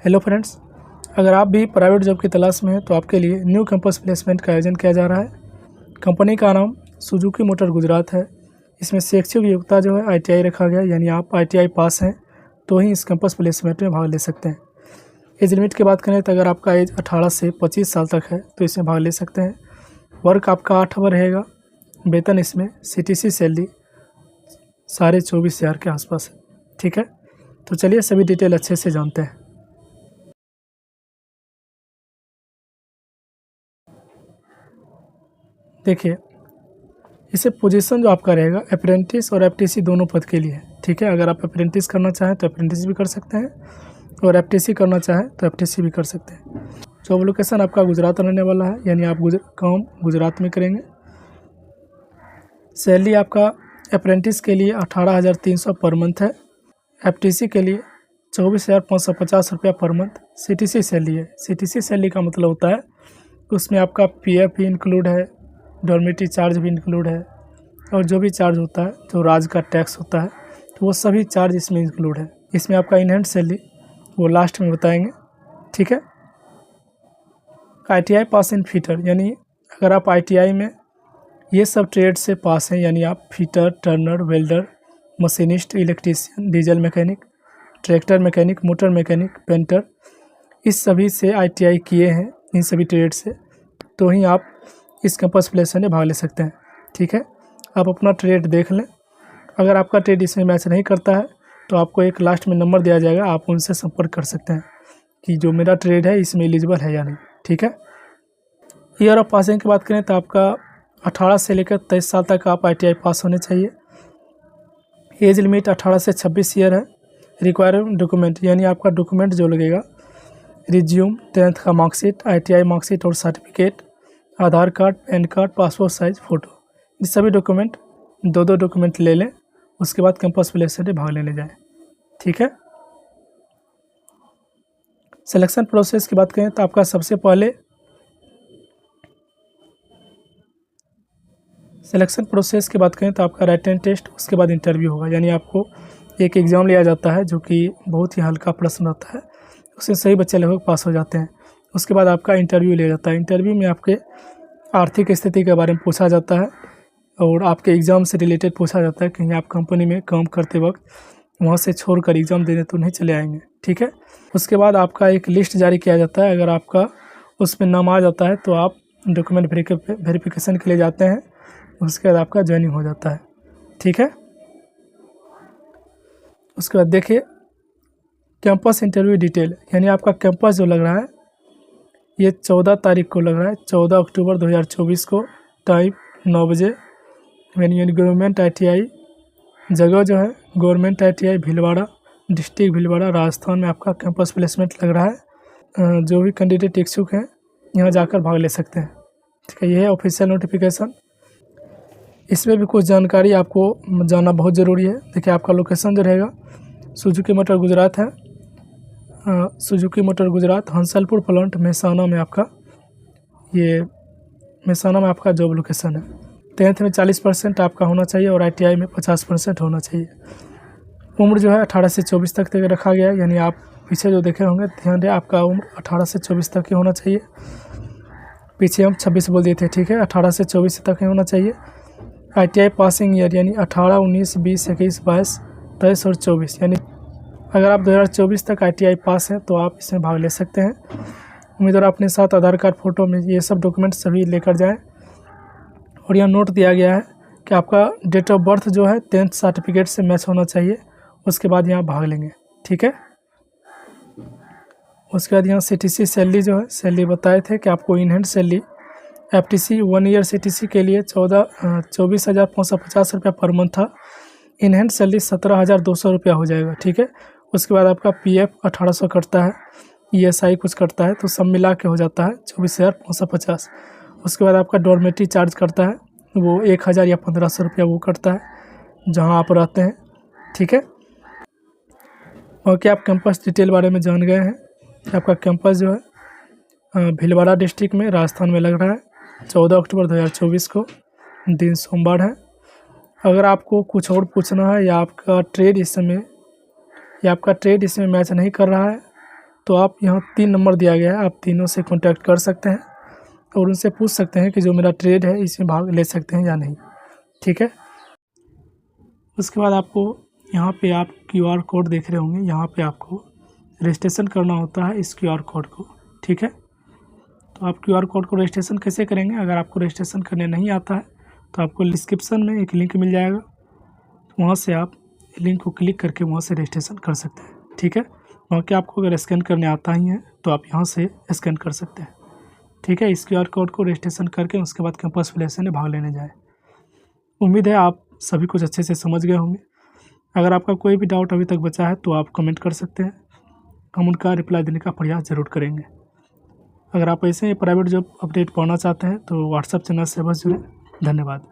Hello friends, अगर आप भी प्राइवेट जॉब की तलाश में हैं तो आपके लिए न्यू कैंपस प्लेसमेंट का आयोजन किया जा रहा है। कंपनी का नाम सुजुकी मोटर गुजरात है। इसमें शैक्षिक योग्यता जो है आईटीआई रखा गया है, यानी आप आईटीआई पास हैं तो ही इस कैंपस प्लेसमेंट में भाग ले सकते हैं। एज लिमिट की बात करें तो अगर आपका एज 18 से 25 साल तक है तो इसमें भाग ले सकते हैं। वर्क आपका 8 आवर रहेगा। वेतन इसमें सीटीसी सैलरी 24,500 के आसपास है। ठीक है, तो चलिए सभी डिटेल अच्छे से जानते हैं। देखिए, इसे पोजीशन जो आपका रहेगा अप्रेंटिस और एफटीसी दोनों पद के लिए है। ठीक है, अगर आप अप्रेंटिस करना चाहें तो अप्रेंटिस भी कर सकते हैं और एफटीसी करना चाहें तो एफटीसी भी कर सकते हैं। जॉब लोकेशन आपका गुजरात रहने वाला है, यानी आप काम गुजरात में करेंगे। सैलरी आपका अप्रेंटिस के लिए 18,300 पर मंथ है। एफटीसी के लिए 24,550 रुपया पर मंथ सीटीसी सैलरी है। सीटीसी सैलरी का मतलब होता है उसमें आपका पीएफ भी इंक्लूड है, डॉर्मेटरी चार्ज भी इंक्लूड है और जो भी चार्ज होता है, जो राज्य का टैक्स होता है, तो वो सभी चार्ज इसमें इंक्लूड है। इसमें आपका इन हैंड सैलरी वो लास्ट में बताएंगे। ठीक है, आईटीआई पास इन फिटर, यानी अगर आप आईटीआई में ये सब ट्रेड से पास हैं, यानी आप fitter, Turner, welder, machinist, electrician, diesel mechanic, tractor mechanic, motor mechanic, painter, इस सभी से आईटीआई किए हैं, इन सभी ट्रेड से, तो ही आप इस कैंपस प्लेसमेंट में भाग ले सकते हैं। ठीक है, आप अपना ट्रेड देख लें। अगर आपका ट्रेड इसमें मैच नहीं करता है तो आपको एक लास्ट में नंबर दिया जाएगा, आप उनसे संपर्क कर सकते हैं कि जो मेरा ट्रेड है इसमें एलिजिबल है या नहीं। ठीक है, ईयर ऑफ पासिंग की बात करें तो आपका 18 से लेकर 23 साल तक आप आईटीआई पास होने चाहिए। एज लिमिट 18 से 26 ईयर है। रिक्वायर्ड डॉक्यूमेंट, यानी आपका डॉक्यूमेंट जो लगेगा रिज्यूम, 10th का मार्कशीट, आईटीआई मार्कशीट और certificate, Aadhaar card, PAN card, passport size photo, ये सभी डॉक्यूमेंट दो डॉक्यूमेंट ले लें। उसके बाद कैंपस प्लेसमेंट में भाग लेने जाएं। ठीक है, सिलेक्शन प्रोसेस की बात करें तो आपका सबसे पहले राइटन टेस्ट, उसके बाद इंटरव्यू होगा। यानी आपको एक एग्ज़ाम लिया जाता है जो कि बहुत ही हल्का प्रश्न रहता है, उससे सही बच्चे लगभग पास हो जाते हैं। उसके बाद आपका इंटरव्यू लिया जाता है। इंटरव्यू में आपके आर्थिक स्थिति के बारे में पूछा जाता है और आपके एग्ज़ाम से रिलेटेड पूछा जाता है, कहीं आप कंपनी में काम करते वक्त वहाँ से छोड़कर एग्ज़ाम देने तो नहीं चले आएंगे। ठीक है, उसके बाद आपका एक लिस्ट जारी किया जाता है। अगर आपका उसमें नाम आ जाता है तो आप डॉक्यूमेंट वेरिफिकेशन के लिए जाते हैं, उसके बाद आपका ज्वाइनिंग हो जाता है। ठीक है, उसके बाद देखिए कैंपस इंटरव्यू डिटेल, यानी आपका कैंपस जो लग रहा है ये 14 तारीख को लग रहा है, 14 अक्टूबर 2024 को, टाइम 9 बजे। यानी गवर्नमेंट आईटीआई, जगह जो है government ITI Bhilwara, district Bhilwara, Rajasthan में आपका कैंपस प्लेसमेंट लग रहा है। जो भी कैंडिडेट इच्छुक हैं यहाँ जाकर भाग ले सकते हैं। ठीक है, ये है ऑफिशियल नोटिफिकेशन। इसमें भी कुछ जानकारी आपको जानना बहुत ज़रूरी है। देखिए, आपका लोकेशन जो रहेगा सुजुकी मोटर गुजरात है। Suzuki motor Gujarat, Hansalpur plant, Mehsana में आपका जॉब लोकेशन है। 10th में 40% आपका होना चाहिए और आईटीआई में 50% होना चाहिए। उम्र जो है 18 से 24 तक रखा गया है, यानी आप पीछे जो देखे होंगे ध्यान दें, आपका उम्र 18 से 24 तक ही होना चाहिए। पीछे हम 26 बोल दिए थे। ठीक है, 18 से 24 तक ही होना चाहिए। आईटीआई पासिंग ईयर, यानी 18, 19, 20, 21, 22, 23 और 24, यानी अगर आप 2024 तक आईटीआई पास हैं तो आप इसमें भाग ले सकते हैं। उम्मीदवार अपने साथ आधार कार्ड, फ़ोटो में ये सब डॉक्यूमेंट सभी लेकर जाएं। और यहाँ नोट दिया गया है कि आपका डेट ऑफ बर्थ जो है 10th सर्टिफिकेट से मैच होना चाहिए, उसके बाद यहाँ भाग लेंगे। ठीक है, उसके बाद यहाँ सीटीसी सैलरी जो है, सैलरी बताए थे कि आपको in hand salary FTC 1 year CTC के लिए 24,550 रुपया पर मंथ था। इन हैंड सैलरी 17,200 रुपया हो जाएगा। ठीक है, उसके बाद आपका पीएफ 1800 कटता है, ईएसआई कुछ कटता है, तो सब मिला के हो जाता है 24,550। उसके बाद आपका डॉर्मेटरी चार्ज करता है, वो 1,000 या 1,500 रुपया वो कटता है जहां आप रहते हैं। ठीक है, और क्या आप कैंपस डिटेल बारे में जान गए हैं कि आपका कैंपस जो है भीलवाड़ा डिस्ट्रिक्ट में, राजस्थान में लग रहा है। 14 अक्टूबर 2024 को, दिन सोमवार है। अगर आपको कुछ और पूछना है या आपका ट्रेड इस समय मैच नहीं कर रहा है तो आप यहाँ 3 नंबर दिया गया है, आप तीनों से कॉन्टैक्ट कर सकते हैं और उनसे पूछ सकते हैं कि जो मेरा ट्रेड है इसमें भाग ले सकते हैं या नहीं। ठीक है। उसके बाद आपको यहाँ पे आप QR कोड देख रहे होंगे, यहाँ पे आपको रजिस्ट्रेशन करना होता है इस QR कोड को। ठीक है। तो आप QR कोड को रजिस्ट्रेशन कैसे करेंगे? अगर आपको रजिस्ट्रेशन करने नहीं आता है तो आपको डिस्क्रिप्शन में एक लिंक मिल जाएगा, वहाँ से आप लिंक को क्लिक करके वहाँ से रजिस्ट्रेशन कर सकते हैं। ठीक है। वहाँ के आपको अगर स्कैन करने आता ही है तो आप यहाँ से स्कैन कर सकते हैं। ठीक है। इस QR कोड को रजिस्ट्रेशन करके उसके बाद कैंपस सिलेक्शन में भाग लेने जाए। उम्मीद है आप सभी कुछ अच्छे से समझ गए होंगे। अगर आपका कोई भी डाउट अभी तक बचा है तो आप कमेंट कर सकते हैं, हम उनका रिप्लाई देने का प्रयास ज़रूर करेंगे। अगर आप ऐसे ही प्राइवेट जॉब अपडेट पाना चाहते हैं तो व्हाट्सएप चैनल से बस जुड़ें। धन्यवाद।